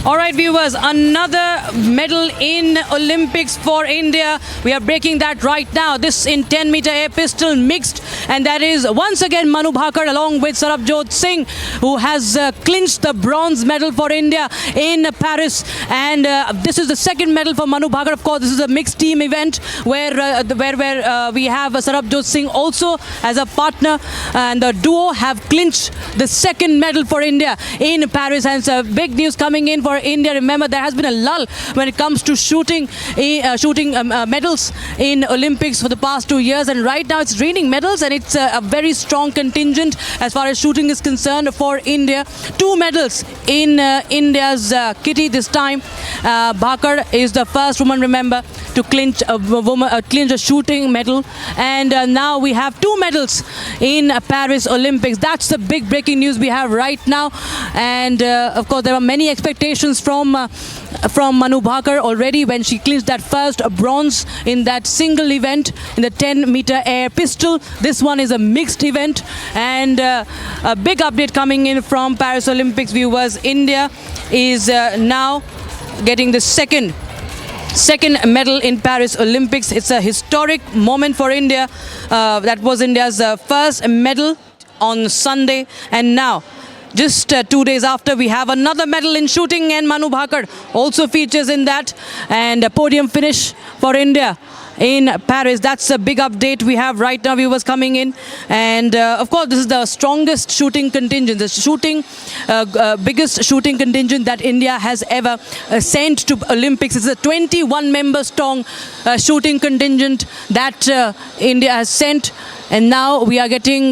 All right, viewers, another medal in Olympics for India. We are breaking that right now. This in 10-meter air pistol mixed, and that is once again Manu Bhakar along with Sarabjot Singh, who has clinched the bronze medal for India in Paris. And this is the second medal for Manu Bhakar. Of course, this is a mixed team event where we have Sarabjot Singh also as a partner, and the duo have clinched the second medal for India in Paris. And it's big news coming in for India. Remember, there has been a lull when it comes to shooting medals in Olympics for the past 2 years, and right now it's raining medals, and it's a very strong contingent as far as shooting is concerned for India. 2 medals in India's kitty this time. Bhakar is the first woman, remember, to clinch a shooting medal, and now we have 2 medals in Paris Olympics. That's the big breaking news we have right now, and of course there are many expectations from Manu Bhakar already when she clinched that first bronze in that single event in the 10-meter air pistol. This one is a mixed event, and a big update coming in from Paris Olympics, viewers. India is now getting the second medal in Paris Olympics. It's a historic moment for India. That was India's first medal on Sunday, and now just 2 days after, we have another medal in shooting, and Manu Bhakar also features in that, and a podium finish for India in Paris. That's a big update we have right now, viewers, coming in. And of course, this is the strongest shooting contingent, the biggest shooting contingent that India has ever sent to Olympics. It's a 21-member strong shooting contingent that India has sent. And now we are getting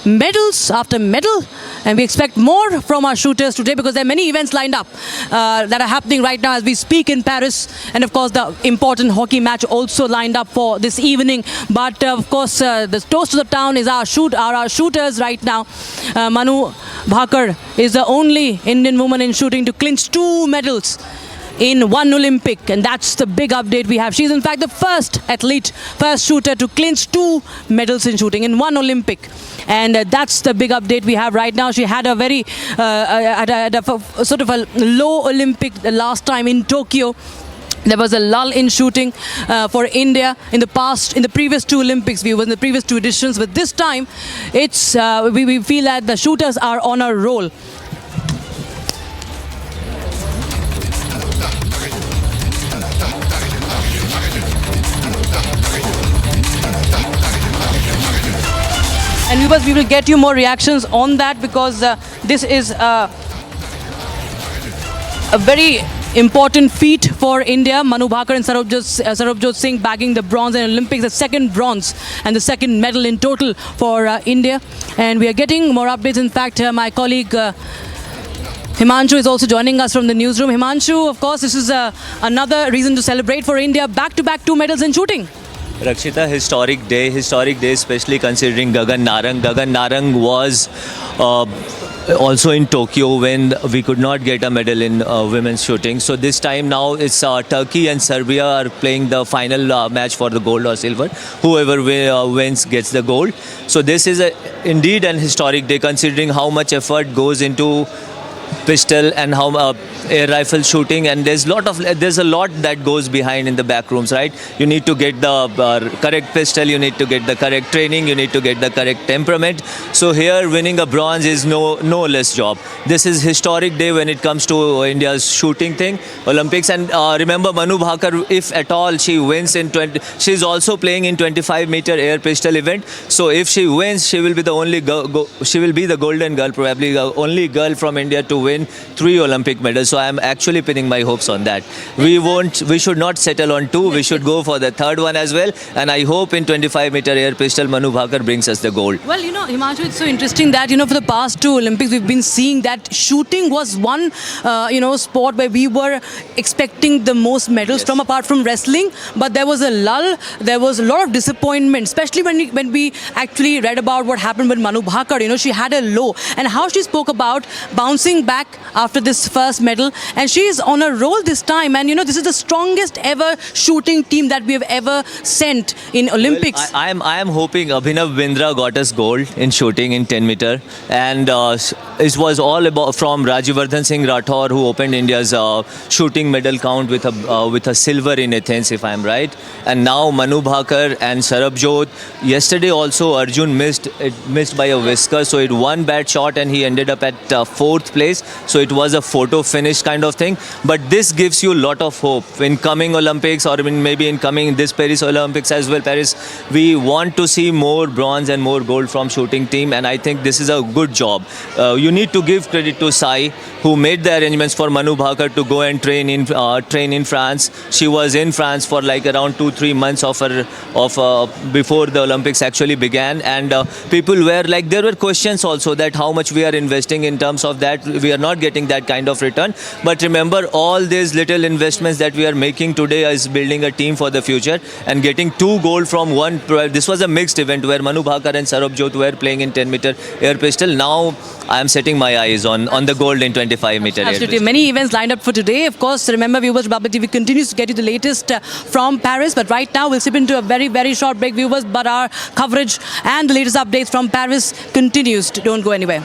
medals after medal, and we expect more from our shooters today because there are many events lined up that are happening right now as we speak in Paris, and of course the important hockey match also lined up for this evening. But of course the toast to the town is our shooters right now. Manu Bhakar is the only Indian woman in shooting to clinch 2 medals in one Olympic, and that's the big update we have. She's in fact the first shooter to clinch 2 medals in shooting in one Olympic, and that's the big update we have right now. She had a very sort of a low Olympic last time in Tokyo. There was a lull in shooting for India in the previous 2 Olympics, in the previous 2 editions, but this time it's we feel that the shooters are on a roll. And viewers, we will get you more reactions on that because this is a very important feat for India. Manu Bhakar and Sarabjot Singh bagging the bronze in Olympics, the second bronze and the second medal in total for India. And we are getting more updates. In fact, my colleague Himanshu is also joining us from the newsroom. Himanshu, of course, this is another reason to celebrate for India. Back-to-back 2 medals in shooting. Rakshita, historic day, especially considering Gagan Narang. Gagan Narang was also in Tokyo when we could not get a medal in women's shooting. So this time now it's Turkey and Serbia are playing the final match for the gold or silver. Whoever wins gets the gold. So this is indeed an historic day considering how much effort goes into pistol and how air rifle shooting, and there's a lot that goes behind in the back rooms, right? You need to get the correct pistol, you need to get the correct training, you need to get the correct temperament. So here winning a bronze is no less job. This is historic day when it comes to India's shooting thing, Olympics. And remember, Manu Bhakar, if at all she wins in she's also playing in 25-meter air pistol event. So if she wins, she will be the only she will be the golden girl, probably the only girl from India to win 3 Olympic medals. So I am actually pinning my hopes on that. We should not settle on 2. We should go for the 3rd one as well. And I hope in 25-meter air pistol, Manu Bhakar brings us the gold. Well, Himanshu, it's so interesting that, for the past 2 Olympics, we've been seeing that shooting was one, sport where we were expecting the most medals from, apart from wrestling. But there was a lull. There was a lot of disappointment, especially when we actually read about what happened with Manu Bhakar. She had a low, and how she spoke about bouncing back back after this first medal, and she's on a roll this time. And you know, this is the strongest ever shooting team that we have ever sent in Olympics. I am hoping Abhinav Bindra got us gold in shooting in 10 meter, and it was all about from Rajyavardhan Singh Rathore, who opened India's shooting medal count with a silver in Athens, if I am right. And now Manu Bhakar and Sarabjot. Yesterday also Arjun missed by a whisker, so it one bad shot and he ended up at fourth place. So it was a photo finish kind of thing. But this gives you a lot of hope in coming Olympics, or maybe in coming this Paris Olympics as well. Paris, we want to see more bronze and more gold from shooting team, and I think this is a good job. You need to give credit to Sai, who made the arrangements for Manu Bhakar to go and train in France. She was in France for like around 2-3 months before the Olympics actually began, and people were like, there were questions also that how much we are investing in terms of that. We are not getting that kind of return. But remember, all these little investments that we are making today is building a team for the future, and getting 2 gold from one. This was a mixed event where Manu Bhakar and Sarabjot were playing in 10 meter air pistol. Now I am setting my eyes on the gold in 25 meter air Absolutely. pistol. Many events lined up for today. Of course, remember, viewers, Republic TV continues to get you the latest from Paris. But right now, we'll slip into a very, very short break, viewers. But our coverage and the latest updates from Paris continues. Don't go anywhere.